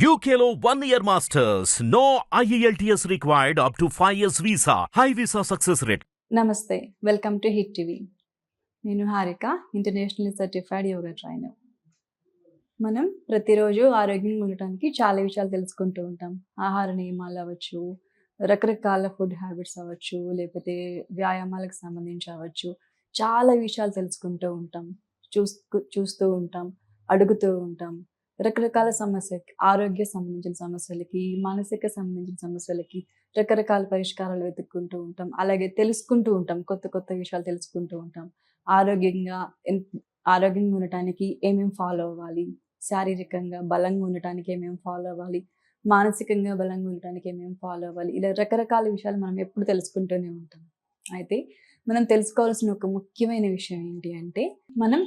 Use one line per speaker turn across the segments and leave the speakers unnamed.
UKLO 1 year masters. No IELTS required up to 5 years visa. High visa success rate.
నమస్తే welcome to hit TV. నేను Harika, international certified yoga trainer. మనం ప్రతిరోజు ఆరోగ్యంగా ఉండటానికి చాలా విషయాలు తెలుసుకుంటూ ఉంటాం. ఆహార నియమాలు అవ్వచ్చు, రకరకాల ఫుడ్ హ్యాబిట్స్ అవ్వచ్చు, లేకపోతే వ్యాయామాలకు సంబంధించి అవ్వచ్చు, చాలా విషయాలు తెలుసుకుంటూ ఉంటాం, చూస్తూ ఉంటాం, అడుగుతూ ఉంటాం. రకరకాల సమస్యలకి, ఆరోగ్య సంబంధించిన సమస్యలకి, మానసిక సంబంధించిన సమస్యలకి రకరకాల పరిష్కారాలు వెతుక్కుంటూ ఉంటాం. అలాగే తెలుసుకుంటూ ఉంటాం, కొత్త కొత్త విషయాలు తెలుసుకుంటూ ఉంటాం. ఆరోగ్యంగా ఉండటానికి ఏమేమి ఫాలో అవ్వాలి, శారీరకంగా బలంగా ఉండటానికి ఏమేమి ఫాలో అవ్వాలి, మానసికంగా బలంగా ఉండటానికి ఏమేమి ఫాలో అవ్వాలి, ఇలా రకరకాల విషయాలు మనం ఎప్పుడు తెలుసుకుంటూనే ఉంటాం. అయితే మనం తెలుసుకోవాల్సిన ఒక ముఖ్యమైన విషయం ఏంటి అంటే, మనం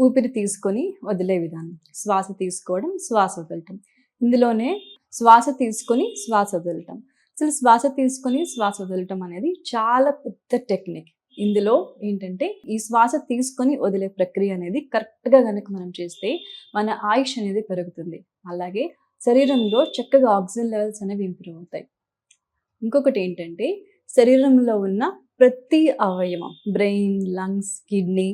ఊపిరి తీసుకొని వదిలే విధానం. శ్వాస తీసుకోవడం, శ్వాస వదలటం. ఇందులోనే శ్వాస తీసుకొని శ్వాస వదలటం. అసలు శ్వాస తీసుకొని శ్వాస వదలటం అనేది చాలా పెద్ద టెక్నిక్. ఇందులో ఏంటంటే, ఈ శ్వాస తీసుకొని వదిలే ప్రక్రియ అనేది కరెక్ట్గా కనుక మనం చేస్తే మన ఆయుష్ అనేది పెరుగుతుంది. అలాగే శరీరంలో చక్కగా ఆక్సిజన్ లెవెల్స్ అనేవి ఇంప్రూవ్ అవుతాయి. ఇంకొకటి ఏంటంటే, శరీరంలో ఉన్న ప్రతి అవయవం, brain, lungs, kidney,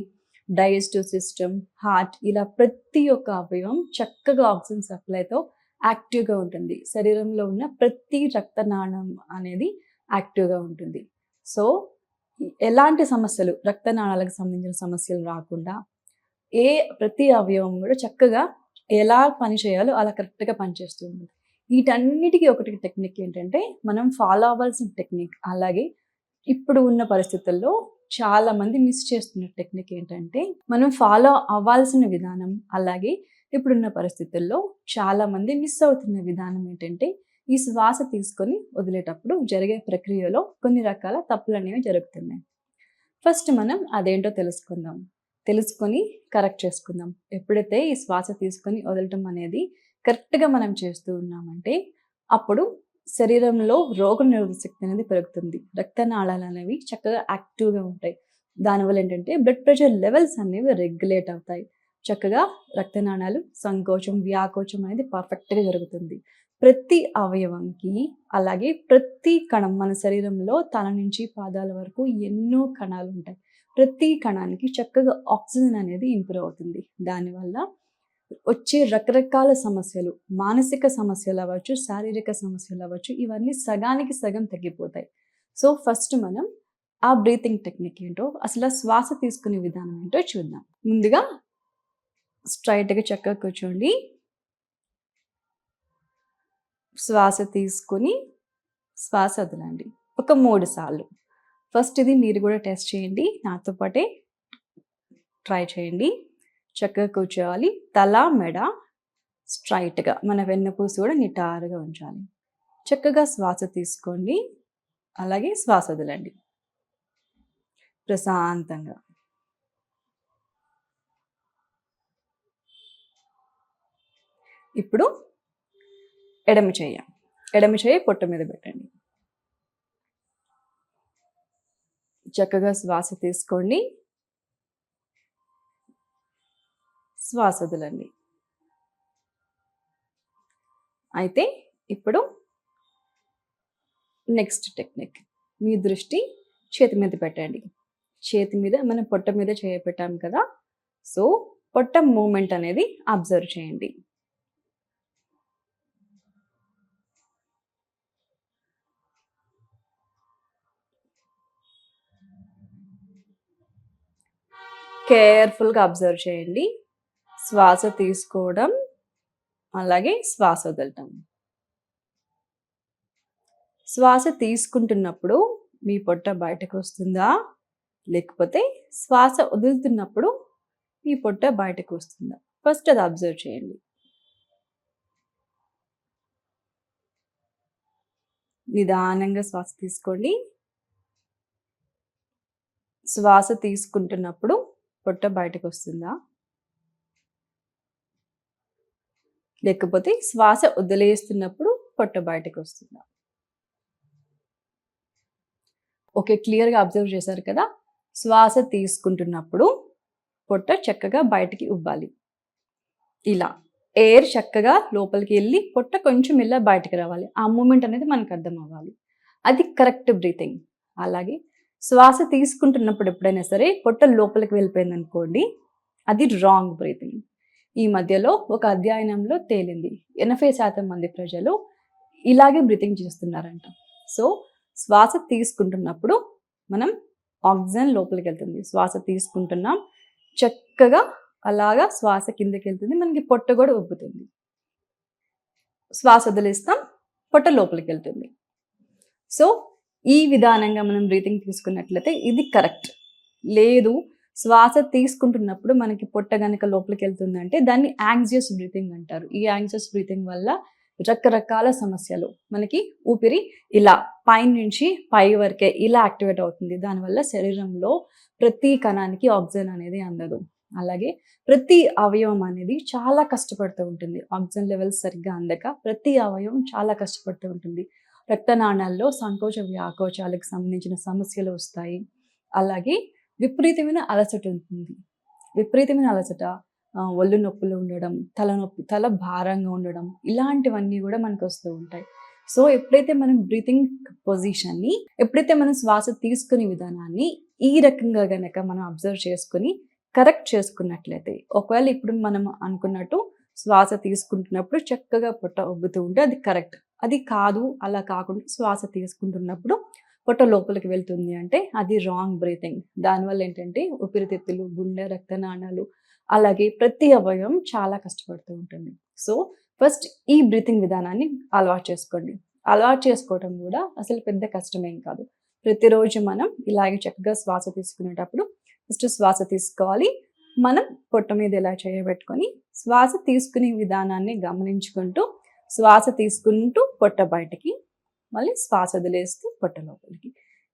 digestive system, heart, ఇలా ప్రతి ఒక్క అవయవం చక్కగా ఆక్సిజన్ సప్లైతో యాక్టివ్గా ఉంటుంది. శరీరంలో ఉన్న ప్రతి రక్తనాళం అనేది యాక్టివ్గా ఉంటుంది. సో ఎలాంటి సమస్యలు, రక్తనాళాలకు సంబంధించిన సమస్యలు రాకుండా ప్రతి అవయవం కూడా చక్కగా ఎలా పని చేయాలో అలా కరెక్ట్గా పనిచేస్తూ ఉంటుంది. వీటన్నిటికీ ఒకటి టెక్నిక్ ఏంటంటే, మనం ఫాలో అవ్వాల్సిన టెక్నిక్. అలాగే ఇప్పుడు ఉన్న పరిస్థితుల్లో చాలా మంది మిస్ చేస్తున్న టెక్నిక్ ఏంటంటే, మనం ఫాలో అవ్వాల్సిన విధానం, అలాగే ఇప్పుడున్న పరిస్థితుల్లో చాలా మంది మిస్ అవుతున్న విధానం ఏంటంటే, ఈ శ్వాస తీసుకొని వదిలేటప్పుడు జరిగే ప్రక్రియలో కొన్ని రకాల తప్పులు అనేవి జరుగుతున్నాయి. ఫస్ట్ మనం అదేంటో తెలుసుకొని కరెక్ట్ చేసుకుందాం. ఎప్పుడైతే ఈ శ్వాస తీసుకొని వదలటం అనేది కరెక్ట్గా మనం చేస్తూ ఉన్నామంటే, అప్పుడు శరీరంలో రోగనిరోధక శక్తి అనేది పెరుగుతుంది. రక్తనాళాలు అనేవి చక్కగా యాక్టివ్గా ఉంటాయి. దానివల్ల ఏంటంటే బ్లడ్ ప్రెషర్ లెవెల్స్ అనేవి రెగ్యులేట్ అవుతాయి. చక్కగా రక్తనాళాలు సంకోచం, వ్యాకోచం అనేది పర్ఫెక్ట్గా జరుగుతుంది. ప్రతి అవయవంకి, అలాగే ప్రతి కణం, మన శరీరంలో తల నుంచి పాదాల వరకు ఎన్నో కణాలు ఉంటాయి. ప్రతి కణానికి చక్కగా ఆక్సిజన్ అనేది ఇంప్రూవ్ అవుతుంది. దానివల్ల వచ్చే రకరకాల సమస్యలు, మానసిక సమస్యలు అవ్వచ్చు, శారీరక సమస్యలు అవ్వచ్చు, ఇవన్నీ సగానికి సగం తగ్గిపోతాయి. సో ఫస్ట్ మనం ఆ బ్రీతింగ్ టెక్నిక్ ఏంటో, అసలు శ్వాస తీసుకునే విధానం ఏంటో చూద్దాం. ముందుగా స్ట్రైట్గా చక్కగా కూర్చోండి. శ్వాస తీసుకొని శ్వాస వదలండి ఒక 3 సార్లు. ఫస్ట్ ఇది మీరు కూడా టెస్ట్ చేయండి, నాతో పాటే ట్రై చేయండి. చక్కగా కూర్చోవాలి. తల, మెడ స్ట్రైట్గా, మన వెన్నపూస కూడా నిటారుగా ఉంచాలి. చక్కగా శ్వాస తీసుకోండి, అలాగే శ్వాస వదలండి ప్రశాంతంగా. ఇప్పుడు ఎడమ చేయి పొట్ట మీద పెట్టండి. చక్కగా శ్వాస తీసుకోండి, శ్వాస వదలండి. అయితే ఇప్పుడు నెక్స్ట్ టెక్నిక్, మీ దృష్టి చేతి మీద పెట్టండి. చేతి మీద, మనం పొట్ట మీద చేయి పెట్టాం కదా, సో పొట్ట మూమెంట్ అనేది అబ్జర్వ్ చేయండి. కేర్ఫుల్గా అబ్జర్వ్ చేయండి. శ్వాస తీసుకోవడం, అలాగే శ్వాస వదలటం. శ్వాస తీసుకుంటున్నప్పుడు మీ పొట్ట బయటకు వస్తుందా, లేకపోతే శ్వాస వదులుతున్నప్పుడు మీ పొట్ట బయటకు వస్తుందా, ఫస్ట్ అది అబ్జర్వ్ చేయండి. నిదానంగా శ్వాస తీసుకోండి. శ్వాస తీసుకుంటున్నప్పుడు పొట్ట బయటకు వస్తుందా, లేకపోతే శ్వాస వదిలేస్తున్నప్పుడు పొట్ట బయటకు వస్తుందా? ఓకే, క్లియర్గా అబ్జర్వ్ చేశారు కదా. శ్వాస తీసుకుంటున్నప్పుడు పొట్ట చక్కగా బయటికి ఉబ్బాలి. ఇలా ఎయిర్ చక్కగా లోపలికి వెళ్ళి పొట్ట కొంచెం ఇలా బయటకు రావాలి. ఆ మూమెంట్ అనేది మనకు అర్థం అవ్వాలి. అది కరెక్ట్ బ్రీతింగ్. అలాగే శ్వాస తీసుకుంటున్నప్పుడు ఎప్పుడైనా సరే పొట్ట లోపలికి వెళ్ళిపోయింది అనుకోండి, అది రాంగ్ బ్రీతింగ్. ఈ మధ్యలో ఒక అధ్యయనంలో తేలింది 80% మంది ప్రజలు ఇలాగే బ్రీతింగ్ చేస్తున్నారంట. సో శ్వాస తీసుకుంటున్నప్పుడు మనం ఆక్సిజన్ లోపలికి వెళ్తుంది, శ్వాస తీసుకుంటున్నాం, చక్కగా అలాగా శ్వాస కిందకి వెళ్తుంది, మనకి పొట్ట కూడా ఉబ్బుతుంది. శ్వాస వదిలేస్తాం, పొట్ట లోపలికి వెళ్తుంది. సో ఈ విధానంగా మనం బ్రీతింగ్ తీసుకున్నట్లయితే ఇది కరెక్ట్. లేదు శ్వాస తీసుకుంటున్నప్పుడు మనకి పొట్ట గనక లోపలికి వెళ్తుందంటే దాన్ని యాంగ్జియస్ బ్రీతింగ్ అంటారు. ఈ యాంగ్జియస్ బ్రీతింగ్ వల్ల రకరకాల సమస్యలు, మనకి ఊపిరి ఇలా పైన నుంచి పై వరకే ఇలా యాక్టివేట్ అవుతుంది. దానివల్ల శరీరంలో ప్రతి కణానికి ఆక్సిజన్ అనేది అందదు. అలాగే ప్రతి అవయవం అనేది చాలా కష్టపడుతూ ఉంటుంది. ఆక్సిజన్ లెవెల్స్ సరిగ్గా అందక ప్రతి అవయవం చాలా కష్టపడుతూ ఉంటుంది. రక్తనాళాల్లో సంకోచ వ్యాకోచాలకు సంబంధించిన సమస్యలు వస్తాయి. అలాగే విపరీతమైన అలసట ఉంటుంది. విపరీతమైన అలసట, ఒళ్ళు నొప్పులు ఉండడం, తలనొప్పి, తల భారంగా ఉండడం, ఇలాంటివన్నీ కూడా మనకు వస్తూ ఉంటాయి. సో ఎప్పుడైతే మనం బ్రీతింగ్ పొజిషన్ని, ఎప్పుడైతే మనం శ్వాస తీసుకునే విధానాన్ని ఈ రకంగా గనక మనం అబ్జర్వ్ చేసుకుని కరెక్ట్ చేసుకున్నట్లయితే, ఒకవేళ ఇప్పుడు మనం అనుకున్నట్టు శ్వాస తీసుకుంటున్నప్పుడు చక్కగా పొట్ట ఉబ్బుతూ ఉంటే అది కరెక్ట్. అది కాదు, అలా కాకుండా శ్వాస తీసుకుంటున్నప్పుడు పొట్ట లోపలికి వెళ్తుంది అంటే అది రాంగ్ బ్రీతింగ్. దానివల్ల ఏంటంటే ఊపిరితిత్తులు, గుండె, రక్తనాళాలు, అలాగే ప్రతి అవయవం చాలా కష్టపడుతూ ఉంటుంది. సో ఫస్ట్ ఈ బ్రీతింగ్ విధానాన్ని అలవాటు చేసుకోండి. అలవాటు చేసుకోవడం కూడా అసలు పెద్ద కష్టమేం కాదు. ప్రతిరోజు మనం ఇలాగే చక్కగా శ్వాస తీసుకునేటప్పుడు ఫస్ట్ శ్వాస తీసుకోవాలి. మనం పొట్ట మీద ఇలా చేయబెట్టుకొని శ్వాస తీసుకునే విధానాన్ని గమనించుకుంటూ శ్వాస తీసుకుంటూ పొట్ట బయటికి, మళ్ళీ శ్వాస వదిలేస్తూ పొట్ట లోపలికి.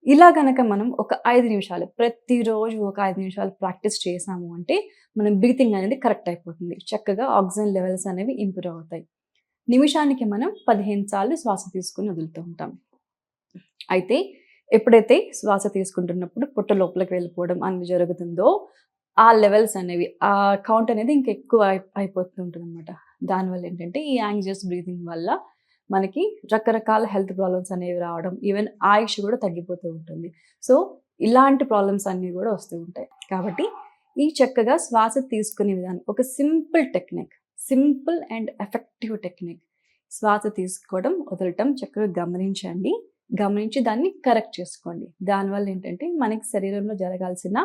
ఇలా కనుక మనం ఒక 5 నిమిషాలు ప్రతిరోజు ఒక 5 నిమిషాలు ప్రాక్టీస్ చేసాము అంటే మనం బ్రీతింగ్ అనేది కరెక్ట్ అయిపోతుంది. చక్కగా ఆక్సిజన్ లెవెల్స్ అనేవి ఇంప్రూవ్ అవుతాయి. నిమిషానికి మనం 15 సార్లు శ్వాస తీసుకుని వదులుతూ ఉంటాం. అయితే ఎప్పుడైతే శ్వాస తీసుకుంటున్నప్పుడు పొట్ట లోపలికి వెళ్ళిపోవడం అనేది జరుగుతుందో ఆ లెవెల్స్ అనేవి, ఆ కౌంట్ అనేది ఇంకా ఎక్కువ అయిపోతూ ఉంటుంది అనమాట. దానివల్ల ఏంటంటే ఈ యాంగ్జియస్ బ్రీతింగ్ వల్ల మనకి రకరకాల హెల్త్ ప్రాబ్లమ్స్ అనేవి రావడం, ఈవెన్ ఆయుష్ కూడా తగ్గిపోతూ ఉంటుంది. సో ఇలాంటి ప్రాబ్లమ్స్ అన్నీ కూడా వస్తూ ఉంటాయి. కాబట్టి ఈ చక్కగా శ్వాస తీసుకునే విధానం ఒక simple technique, simple and effective technique. శ్వాస తీసుకోవడం, వదలటం చక్కగా గమనించండి. గమనించి దాన్ని కరెక్ట్ చేసుకోండి. దానివల్ల ఏంటంటే మనకి శరీరంలో జరగాల్సిన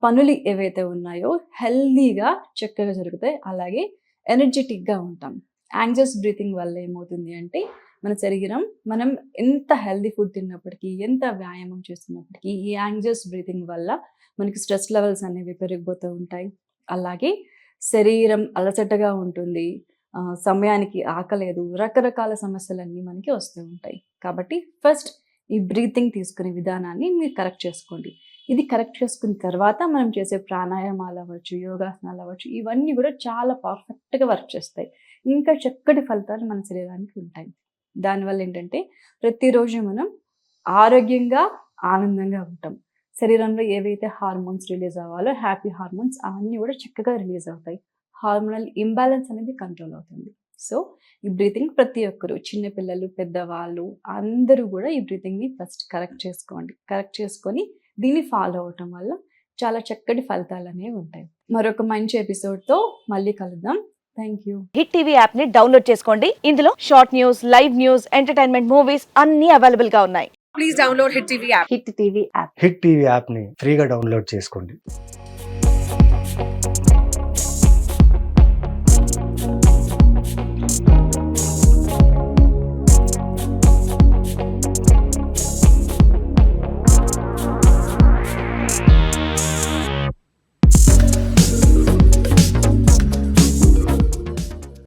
పనులు ఏవైతే ఉన్నాయో హెల్దీగా చక్కగా జరుగుతాయి. అలాగే ఎనర్జెటిక్గా ఉంటాం. యాంగ్జియస్ బ్రీతింగ్ వల్ల ఏమవుతుంది అంటే మన శరీరం, మనం ఎంత హెల్దీ ఫుడ్ తిన్నప్పటికీ, ఎంత వ్యాయామం చేస్తున్నప్పటికీ ఈ యాంగ్జియస్ బ్రీతింగ్ వల్ల మనకి స్ట్రెస్ లెవెల్స్ అనేవి పెరిగిపోతూ ఉంటాయి. అలాగే శరీరం అలసటగా ఉంటుంది, సమయానికి ఆకలేదు, రకరకాల సమస్యలన్నీ మనకి వస్తూ ఉంటాయి. కాబట్టి ఫస్ట్ ఈ బ్రీతింగ్ తీసుకునే విధానాన్ని మీరు కరెక్ట్ చేసుకోండి. ఇది కరెక్ట్ చేసుకున్న తర్వాత మనం చేసే ప్రాణాయామాలు అవ్వచ్చు, యోగాసనాలు అవ్వచ్చు, ఇవన్నీ కూడా చాలా పర్ఫెక్ట్గా వర్క్ చేస్తాయి. ఇంకా చక్కటి ఫలితాలు మన శరీరానికి ఉంటాయి. దానివల్ల ఏంటంటే ప్రతిరోజు మనం ఆరోగ్యంగా, ఆనందంగా ఉంటాం. శరీరంలో ఏవైతే హార్మోన్స్ రిలీజ్ అవ్వాలో, హ్యాపీ హార్మోన్స్, అవన్నీ కూడా చక్కగా రిలీజ్ అవుతాయి. హార్మోనల్ ఇంబ్యాలెన్స్ అనేది కంట్రోల్ అవుతుంది. సో ఈ బ్రీతింగ్ ప్రతి ఒక్కరు, చిన్నపిల్లలు, పెద్దవాళ్ళు అందరూ కూడా ఈ బ్రీతింగ్ని ఫస్ట్ కరెక్ట్ చేసుకోండి. కరెక్ట్ చేసుకొని దీన్ని ఫాలో అవటం వల్ల చాలా చక్కటి ఫలితాలు అనేవి ఉంటాయి. మరొక మంచి ఎపిసోడ్తో మళ్ళీ కలుద్దాం. Thank you.
Hit TV app ని డౌన్లోడ్ చేసుకోండి. ఇందులో short news, live news, entertainment movies అన్ని అవైలబుల్ గా ఉన్నాయి. Please download hit TV app.
Hit TV యాప్ని ఫ్రీగా డౌన్లోడ్ చేసుకోండి.